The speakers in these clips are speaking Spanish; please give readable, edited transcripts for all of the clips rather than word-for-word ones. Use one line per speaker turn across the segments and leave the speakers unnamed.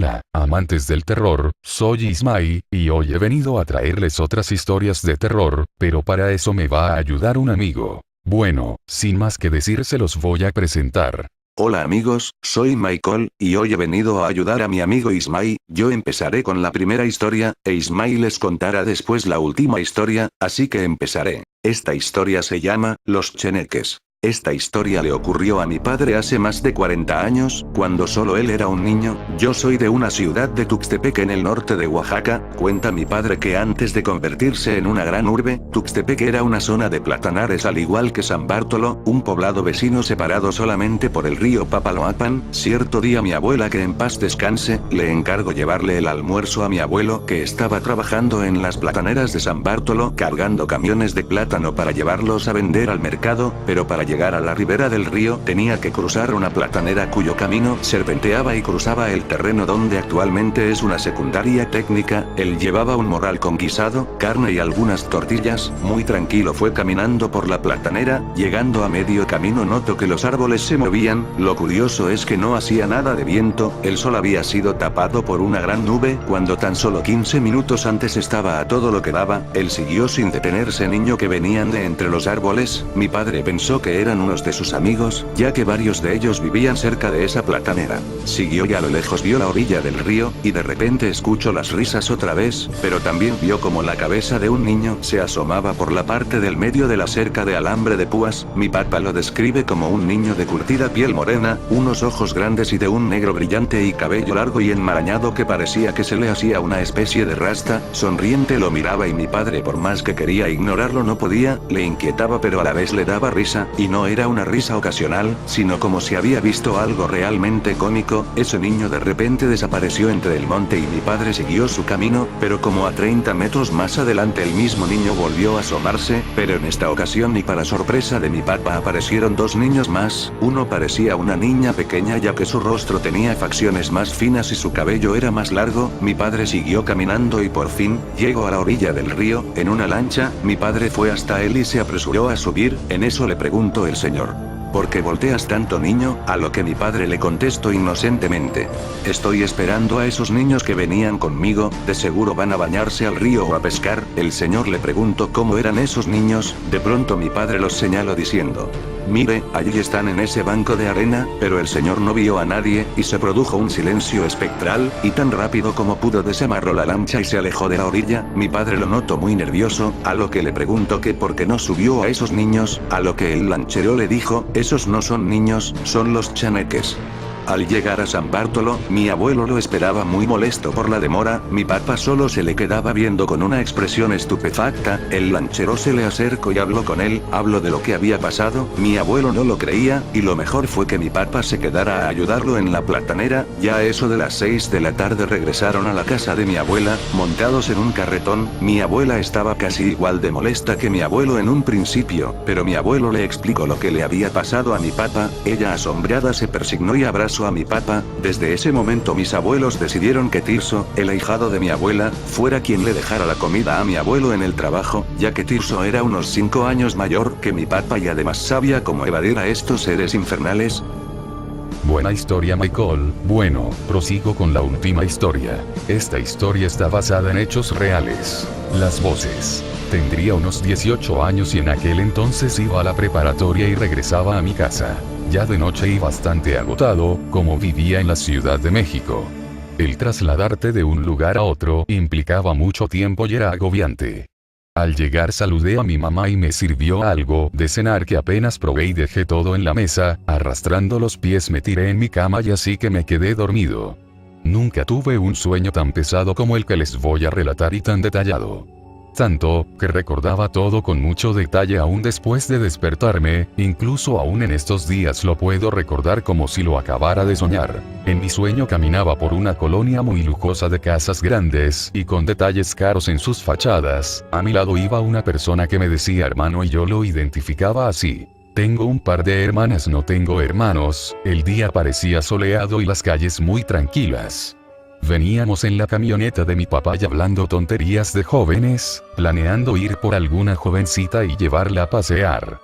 Hola, amantes del terror, soy Ismail, y hoy he venido a traerles otras historias de terror, pero para eso me va a ayudar un amigo. Bueno, sin más que decir se los voy a presentar.
Hola amigos, soy Michael, y hoy he venido a ayudar a mi amigo Ismail. Yo empezaré con la primera historia, e Ismail les contará después la última historia, así que empezaré. Esta historia se llama, Los Cheneques. Esta historia le ocurrió a mi padre hace más de 40 años, cuando solo él era un niño. Yo soy de una ciudad de Tuxtepec en el norte de Oaxaca. Cuenta mi padre que antes de convertirse en una gran urbe, Tuxtepec era una zona de platanares al igual que San Bartolo, un poblado vecino separado solamente por el río Papaloapan. Cierto día mi abuela, que en paz descanse, le encargó llevarle el almuerzo a mi abuelo, que estaba trabajando en las plataneras de San Bartolo cargando camiones de plátano para llevarlos a vender al mercado, pero para llegar a la ribera del río tenía que cruzar una platanera cuyo camino serpenteaba y cruzaba el terreno donde actualmente es una secundaria técnica. Él llevaba un morral con guisado, carne y algunas tortillas. Muy tranquilo fue caminando por la platanera. Llegando a medio camino notó que los árboles se movían. Lo curioso es que no hacía nada de viento, el sol había sido tapado por una gran nube. Cuando tan solo 15 minutos antes estaba a todo lo que daba, él siguió sin detenerse. Niño que venían de entre los árboles. Mi padre pensó que eran unos de sus amigos, ya que varios de ellos vivían cerca de esa platanera. Siguió y a lo lejos vio la orilla del río, y de repente escuchó las risas otra vez, pero también vio como la cabeza de un niño se asomaba por la parte del medio de la cerca de alambre de púas. Mi papá lo describe como un niño de curtida piel morena, unos ojos grandes y de un negro brillante y cabello largo y enmarañado que parecía que se le hacía una especie de rasta. Sonriente lo miraba y mi padre, por más que quería ignorarlo, no podía. Le inquietaba pero a la vez le daba risa, y no era una risa ocasional, sino como si había visto algo realmente cómico. Ese niño de repente desapareció entre el monte y mi padre siguió su camino, pero como a 30 metros más adelante el mismo niño volvió a asomarse, pero en esta ocasión y para sorpresa de mi papá aparecieron dos niños más. Uno parecía una niña pequeña ya que su rostro tenía facciones más finas y su cabello era más largo. Mi padre siguió caminando y por fin llegó a la orilla del río, en una lancha. Mi padre fue hasta él y se apresuró a subir. En eso le preguntó el señor: ¿por qué volteas tanto, niño? A lo que mi padre le contestó inocentemente: estoy esperando a esos niños que venían conmigo, de seguro van a bañarse al río o a pescar. El señor le preguntó cómo eran esos niños. De pronto mi padre los señaló diciendo: mire, allí están en ese banco de arena. Pero el señor no vio a nadie, y se produjo un silencio espectral, y tan rápido como pudo desamarró la lancha y se alejó de la orilla. Mi padre lo notó muy nervioso, a lo que le preguntó que por qué no subió a esos niños, a lo que el lanchero le dijo: esos no son niños, son los chaneques. Al llegar a San Bartolo, mi abuelo lo esperaba muy molesto por la demora. Mi papá solo se le quedaba viendo con una expresión estupefacta. El lanchero se le acercó y habló con él, habló de lo que había pasado. Mi abuelo no lo creía, y lo mejor fue que mi papá se quedara a ayudarlo en la platanera. Ya a eso de las 6 de la tarde regresaron a la casa de mi abuela, montados en un carretón. Mi abuela estaba casi igual de molesta que mi abuelo en un principio, pero mi abuelo le explicó lo que le había pasado a mi papá. Ella, asombrada, se persignó y abrazó a mi papá. Desde ese momento mis abuelos decidieron que Tirso, el ahijado de mi abuela, fuera quien le dejara la comida a mi abuelo en el trabajo, ya que Tirso era unos 5 años mayor que mi papá y además sabía cómo evadir a estos seres infernales.
Buena historia, Michael. Bueno, prosigo con la última historia. Esta historia está basada en hechos reales. Las voces. Tendría unos 18 años y en aquel entonces iba a la preparatoria y regresaba a mi casa, ya de noche y bastante agotado, como vivía en la Ciudad de México. El trasladarte de un lugar a otro implicaba mucho tiempo y era agobiante. Al llegar saludé a mi mamá y me sirvió algo de cenar que apenas probé y dejé todo en la mesa. Arrastrando los pies me tiré en mi cama y así que me quedé dormido. Nunca tuve un sueño tan pesado como el que les voy a relatar y tan detallado. Tanto, que recordaba todo con mucho detalle aún después de despertarme, incluso aún en estos días lo puedo recordar como si lo acabara de soñar. En mi sueño caminaba por una colonia muy lujosa de casas grandes y con detalles caros en sus fachadas. A mi lado iba una persona que me decía hermano y yo lo identificaba así. Tengo un par de hermanas, no tengo hermanos. El día parecía soleado y las calles muy tranquilas. Veníamos en la camioneta de mi papá y hablando tonterías de jóvenes, planeando ir por alguna jovencita y llevarla a pasear.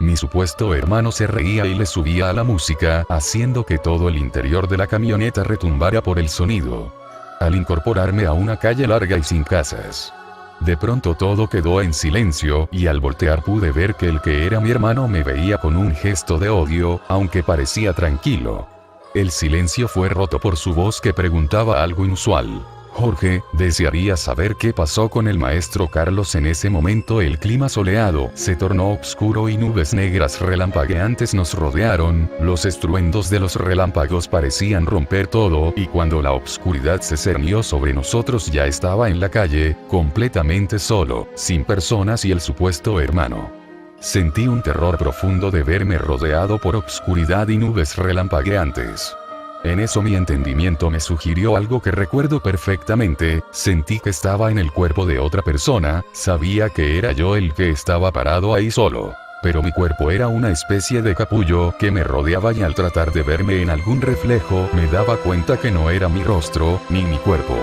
Mi supuesto hermano se reía y le subía a la música, haciendo que todo el interior de la camioneta retumbara por el sonido. Al incorporarme a una calle larga y sin casas, de pronto todo quedó en silencio, y al voltear pude ver que el que era mi hermano me veía con un gesto de odio, aunque parecía tranquilo. El silencio fue roto por su voz que preguntaba algo inusual. Jorge, desearía saber qué pasó con el maestro Carlos. En ese momento el clima soleado se tornó oscuro y nubes negras relampagueantes nos rodearon, los estruendos de los relámpagos parecían romper todo, y cuando la oscuridad se cernió sobre nosotros ya estaba en la calle, completamente solo, sin personas y el supuesto hermano. Sentí un terror profundo de verme rodeado por oscuridad y nubes relampagueantes. En eso mi entendimiento me sugirió algo que recuerdo perfectamente, sentí que estaba en el cuerpo de otra persona, sabía que era yo el que estaba parado ahí solo. Pero mi cuerpo era una especie de capullo que me rodeaba y al tratar de verme en algún reflejo me daba cuenta que no era mi rostro, ni mi cuerpo.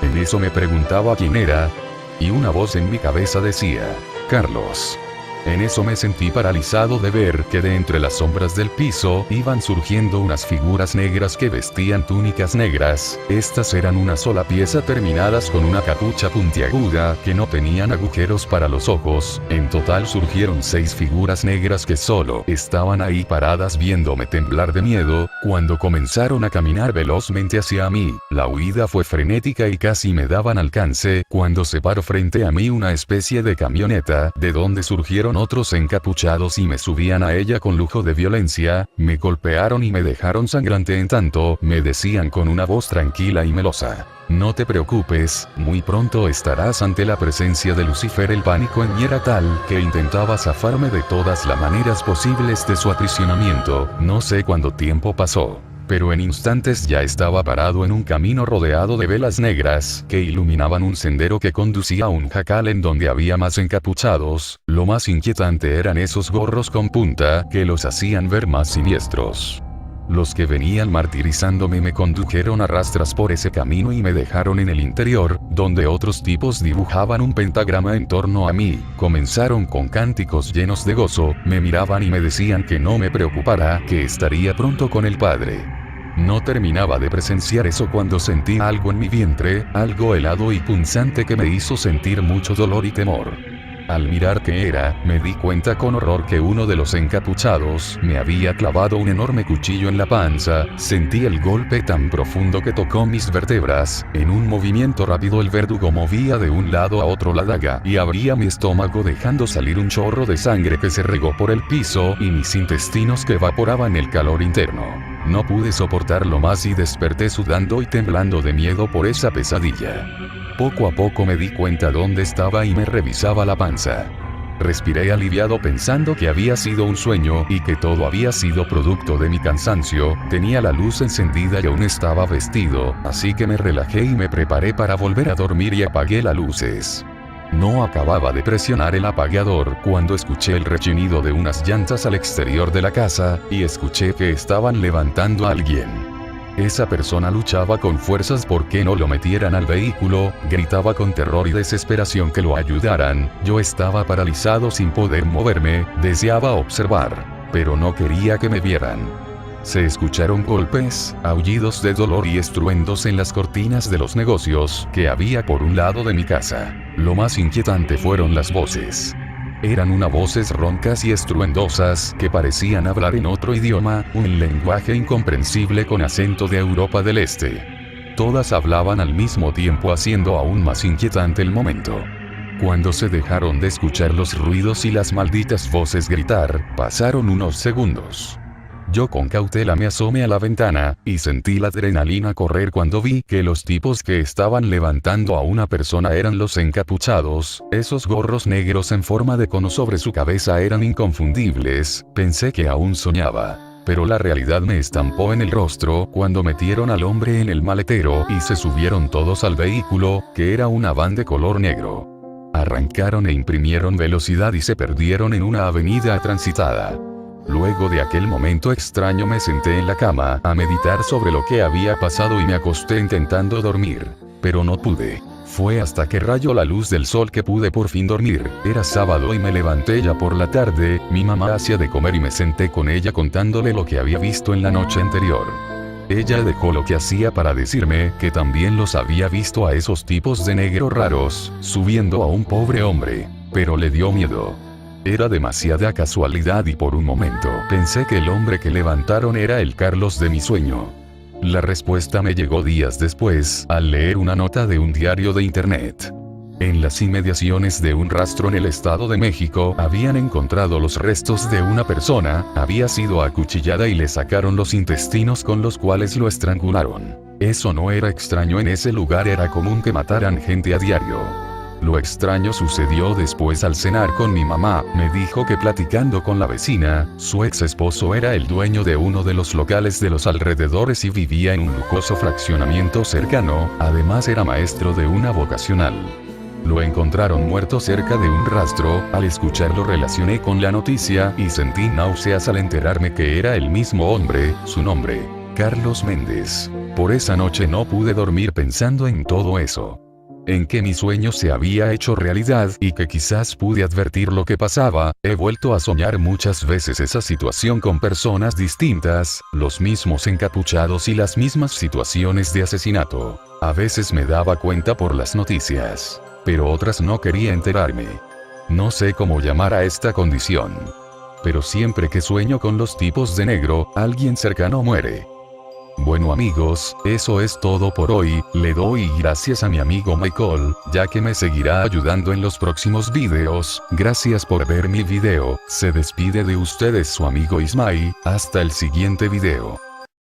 En eso me preguntaba quién era, y una voz en mi cabeza decía, Carlos. En eso me sentí paralizado de ver que de entre las sombras del piso iban surgiendo unas figuras negras que vestían túnicas negras. Estas eran una sola pieza terminadas con una capucha puntiaguda que no tenían agujeros para los ojos. En total surgieron 6 figuras negras que solo estaban ahí paradas viéndome temblar de miedo. Cuando comenzaron a caminar velozmente hacia mí, la huida fue frenética y casi me daban alcance cuando se paró frente a mí una especie de camioneta, de donde surgieron otros encapuchados y me subían a ella con lujo de violencia, me golpearon y me dejaron sangrante. En tanto, me decían con una voz tranquila y melosa, no te preocupes, muy pronto estarás ante la presencia de Lucifer. El pánico en mí era tal que intentaba zafarme de todas las maneras posibles de su aprisionamiento. No sé cuánto tiempo pasó, pero en instantes ya estaba parado en un camino rodeado de velas negras que iluminaban un sendero que conducía a un jacal en donde había más encapuchados. Lo más inquietante eran esos gorros con punta que los hacían ver más siniestros. Los que venían martirizándome me condujeron a rastras por ese camino y me dejaron en el interior, donde otros tipos dibujaban un pentagrama en torno a mí. Comenzaron con cánticos llenos de gozo, me miraban y me decían que no me preocupara, que estaría pronto con el Padre. No terminaba de presenciar eso cuando sentí algo en mi vientre, algo helado y punzante que me hizo sentir mucho dolor y temor. Al mirar qué era, me di cuenta con horror que uno de los encapuchados me había clavado un enorme cuchillo en la panza. Sentí el golpe tan profundo que tocó mis vértebras. En un movimiento rápido el verdugo movía de un lado a otro la daga y abría mi estómago dejando salir un chorro de sangre que se regó por el piso y mis intestinos que evaporaban el calor interno. No pude soportarlo más y desperté sudando y temblando de miedo por esa pesadilla. Poco a poco me di cuenta dónde estaba y me revisaba la panza. Respiré aliviado pensando que había sido un sueño y que todo había sido producto de mi cansancio. Tenía la luz encendida y aún estaba vestido, así que me relajé y me preparé para volver a dormir y apagué las luces. No acababa de presionar el apagador cuando escuché el rechinido de unas llantas al exterior de la casa, y escuché que estaban levantando a alguien. Esa persona luchaba con fuerzas porque no lo metieran al vehículo, gritaba con terror y desesperación que lo ayudaran. Yo estaba paralizado sin poder moverme, deseaba observar, pero no quería que me vieran. Se escucharon golpes, aullidos de dolor y estruendos en las cortinas de los negocios que había por un lado de mi casa. Lo más inquietante fueron las voces. Eran unas voces roncas y estruendosas que parecían hablar en otro idioma, un lenguaje incomprensible con acento de Europa del Este. Todas hablaban al mismo tiempo haciendo aún más inquietante el momento. Cuando se dejaron de escuchar los ruidos y las malditas voces gritar, pasaron unos segundos. Yo con cautela me asomé a la ventana, y sentí la adrenalina correr cuando vi que los tipos que estaban levantando a una persona eran los encapuchados. Esos gorros negros en forma de cono sobre su cabeza eran inconfundibles. Pensé que aún soñaba. Pero la realidad me estampó en el rostro cuando metieron al hombre en el maletero y se subieron todos al vehículo, que era una van de color negro. Arrancaron e imprimieron velocidad y se perdieron en una avenida transitada. Luego de aquel momento extraño me senté en la cama a meditar sobre lo que había pasado y me acosté intentando dormir, pero no pude. Fue hasta que rayó la luz del sol que pude por fin dormir. Era sábado y me levanté ya por la tarde, mi mamá hacía de comer y me senté con ella contándole lo que había visto en la noche anterior. Ella dejó lo que hacía para decirme que también los había visto a esos tipos de negro raros, subiendo a un pobre hombre, pero le dio miedo. Era demasiada casualidad y por un momento pensé que el hombre que levantaron era el Carlos de mi sueño. La respuesta me llegó días después, al leer una nota de un diario de internet. En las inmediaciones de un rastro en el Estado de México, habían encontrado los restos de una persona, había sido acuchillada y le sacaron los intestinos con los cuales lo estrangularon. Eso no era extraño, en ese lugar era común que mataran gente a diario. Lo extraño sucedió después al cenar con mi mamá. Me dijo que platicando con la vecina, su ex esposo era el dueño de uno de los locales de los alrededores y vivía en un lujoso fraccionamiento cercano, además era maestro de una vocacional. Lo encontraron muerto cerca de un rastro. Al escucharlo relacioné con la noticia y sentí náuseas al enterarme que era el mismo hombre, su nombre, Carlos Méndez. Por esa noche no pude dormir pensando en todo eso. En que mi sueño se había hecho realidad y que quizás pude advertir lo que pasaba. He vuelto a soñar muchas veces esa situación con personas distintas, los mismos encapuchados y las mismas situaciones de asesinato. A veces me daba cuenta por las noticias, pero otras no quería enterarme. No sé cómo llamar a esta condición. Pero siempre que sueño con los tipos de negro, alguien cercano muere. Bueno amigos, eso es todo por hoy. Le doy gracias a mi amigo Michael, ya que me seguirá ayudando en los próximos videos. Gracias por ver mi video. Se despide de ustedes su amigo Ismail. Hasta el siguiente video.